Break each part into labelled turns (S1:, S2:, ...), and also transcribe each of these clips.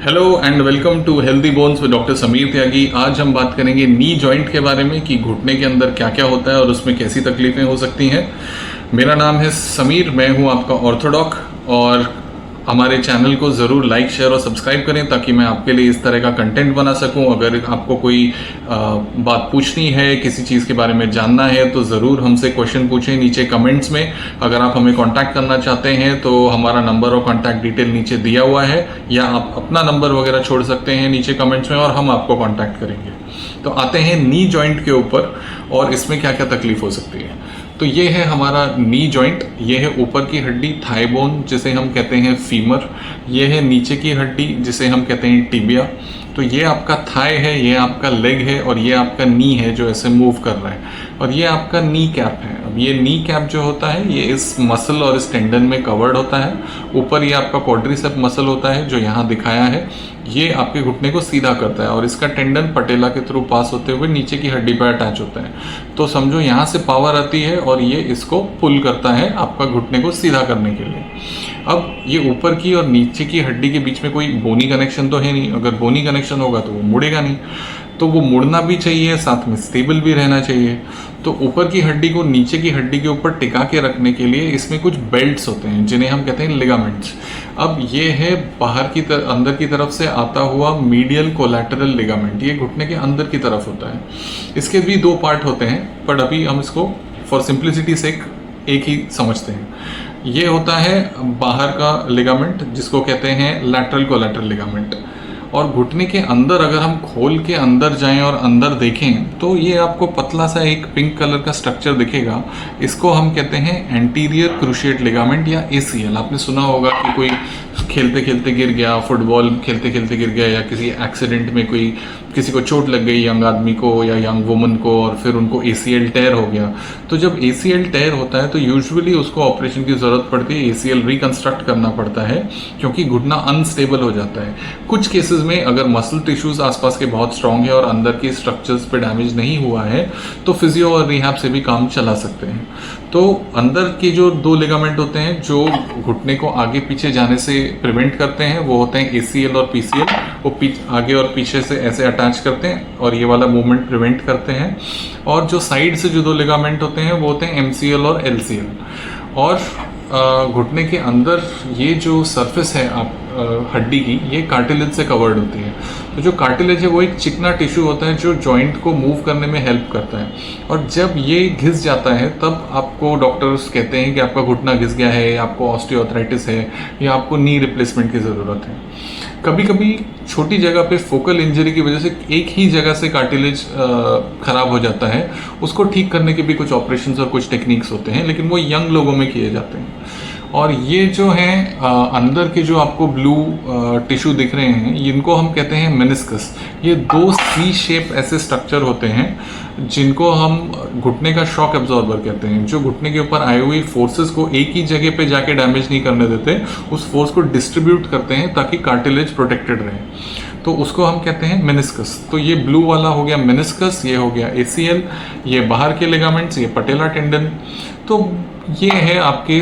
S1: Hello and welcome to healthy bones with doctor Sameer Tyagi. आज हम बात करेंगे नी जॉइंट के बारे में कि घुटने के अंदर क्या क्या होता है और उसमें कैसी तकलीफें हो सकती हैं। मेरा नाम है समीर, मैं हूं आपका ऑर्थोडॉक और हमारे चैनल को ज़रूर लाइक शेयर और सब्सक्राइब करें ताकि मैं आपके लिए इस तरह का कंटेंट बना सकूं। अगर आपको कोई बात पूछनी है, किसी चीज़ के बारे में जानना है तो ज़रूर हमसे क्वेश्चन पूछें नीचे कमेंट्स में। अगर आप हमें कांटेक्ट करना चाहते हैं तो हमारा नंबर और कांटेक्ट डिटेल नीचे दिया हुआ है, या आप अपना नंबर वगैरह छोड़ सकते हैं नीचे कमेंट्स में और हम आपको कांटेक्ट करेंगे। तो आते हैं नी जॉइंट के ऊपर और इसमें क्या क्या तकलीफ हो सकती है। तो ये है हमारा नी जॉइंट, ये है ऊपर की हड्डी थाई बोन जिसे हम कहते हैं फीमर, ये है नीचे की हड्डी जिसे हम कहते हैं टिबिया। तो ये आपका थाई है, ये आपका लेग है और ये आपका नी है जो ऐसे मूव कर रहा है, और ये आपका नी कैप है। अब ये नी कैप जो होता है ये इस मसल और इस टेंडन में कवर्ड होता है। ऊपर ये आपका क्वाड्रिसेप मसल होता है जो यहाँ दिखाया है, ये आपके घुटने को सीधा करता है और इसका टेंडन पटेला के थ्रू पास होते हुए नीचे की हड्डी पर अटैच होता है। तो समझो यहाँ से पावर आती है और ये इसको पुल करता है आपका घुटने को सीधा करने के लिए। अब ये ऊपर की और नीचे की हड्डी के बीच में कोई बोनी कनेक्शन तो है नहीं, अगर बोनी कनेक्शन होगा तो वो मुड़ेगा नहीं, तो वो मुड़ना भी चाहिए, साथ में स्टेबल भी रहना चाहिए। तो ऊपर की हड्डी को नीचे की हड्डी के ऊपर टिका के रखने के लिए इसमें कुछ बेल्ट्स होते हैं जिन्हें हम कहते हैं लिगामेंट्स। अब ये है बाहर की अंदर की तरफ से आता हुआ मीडियल कोलैटरल लिगामेंट, ये घुटने के अंदर की तरफ होता है। इसके भी दो पार्ट होते हैं, पर अभी हम इसको फॉर सिंप्लिसिटी सेक एक ही समझते हैं। ये होता है बाहर का लिगामेंट जिसको कहते हैं लैटरल कोलैटरल लिगामेंट, और घुटने के अंदर अगर हम खोल के अंदर जाएं और अंदर देखें तो ये आपको पतला सा एक पिंक कलर का स्ट्रक्चर दिखेगा। इसको हम कहते हैं एंटीरियर क्रूशिएट लिगामेंट या ACL। आपने सुना होगा कि कोई खेलते खेलते गिर गया, फुटबॉल खेलते खेलते गिर गया, या किसी एक्सीडेंट में किसी को चोट लग गई, यंग आदमी को या यंग वुमन को, और फिर उनको ACL टेयर हो गया। तो जब ACL टेयर होता है तो यूजुअली उसको ऑपरेशन की ज़रूरत पड़ती है, ACL रिकंस्ट्रक्ट करना पड़ता है क्योंकि घुटना अनस्टेबल हो जाता है। कुछ केसेस में अगर मसल टिश्यूज आसपास के बहुत स्ट्रांग है और अंदर की स्ट्रक्चर्स पे डैमेज नहीं हुआ है तो फिजियो और रिहैब से भी काम चला सकते हैं। तो अंदर के जो दो लिगामेंट होते हैं जो घुटने को आगे पीछे जाने से प्रिवेंट करते हैं वो होते हैं ACL और PCL। वो आगे और पीछे से ऐसे अटैच करते हैं और ये वाला मूवमेंट प्रिवेंट करते हैं। और जो साइड से जो दो लिगामेंट होते हैं वो होते हैं MCL और LCL। और घुटने के अंदर ये जो सरफेस है हड्डी की, ये कार्टिलेज से कवर्ड होती है। तो जो कार्टिलेज है वो एक चिकना टिश्यू होता है जो जॉइंट को मूव करने में हेल्प करता है, और जब ये घिस जाता है तब आपको डॉक्टर्स कहते हैं कि आपका घुटना घिस गया है, आपको ऑस्टियोआर्थराइटिस है, या आपको नी रिप्लेसमेंट की ज़रूरत है। कभी कभी छोटी जगह पे फोकल इंजरी की वजह से एक ही जगह से कार्टिलेज खराब हो जाता है, उसको ठीक करने के भी कुछ ऑपरेशंस और कुछ टेक्निक्स होते हैं, लेकिन वो यंग लोगों में किए जाते हैं। और ये जो है अंदर के जो आपको ब्लू टिश्यू दिख रहे हैं इनको हम कहते हैं मेनिस्कस। ये दो C शेप ऐसे स्ट्रक्चर होते हैं जिनको हम घुटने का शॉक एब्जॉर्बर कहते हैं, जो घुटने के ऊपर आई हुई फोर्सेस को एक ही जगह पे जाके डैमेज नहीं करने देते, उस फोर्स को डिस्ट्रीब्यूट करते हैं ताकि कार्टिलेज प्रोटेक्टेड रहे। तो उसको हम कहते हैं मेनिस्कस। तो ये ब्लू वाला हो गया मेनिस्कस, ये हो गया ACL, ये बाहर के लिगामेंट्स, ये पटेला टेंडन। तो ये है आपके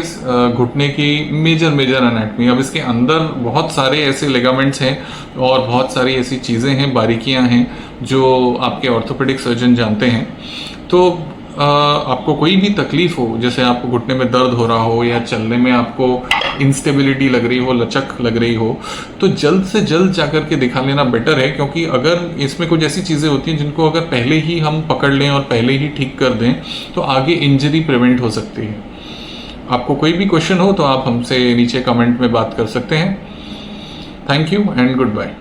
S1: घुटने की मेजर एनाटमी। अब इसके अंदर बहुत सारे ऐसे लिगामेंट्स हैं और बहुत सारी ऐसी चीज़ें हैं, बारीकियां हैं जो आपके ऑर्थोपेडिक सर्जन जानते हैं। तो आपको कोई भी तकलीफ हो, जैसे आपको घुटने में दर्द हो रहा हो या चलने में आपको इंस्टेबिलिटी लग रही हो, लचक लग रही हो, तो जल्द से जल्द जाकर के दिखा लेना बेटर है, क्योंकि अगर इसमें कुछ ऐसी चीज़ें होती हैं जिनको अगर पहले ही हम पकड़ लें और पहले ही ठीक कर दें तो आगे इंजरी प्रिवेंट हो सकती है। आपको कोई भी क्वेश्चन हो तो आप हमसे नीचे कमेंट में बात कर सकते हैं। Thank you and good bye.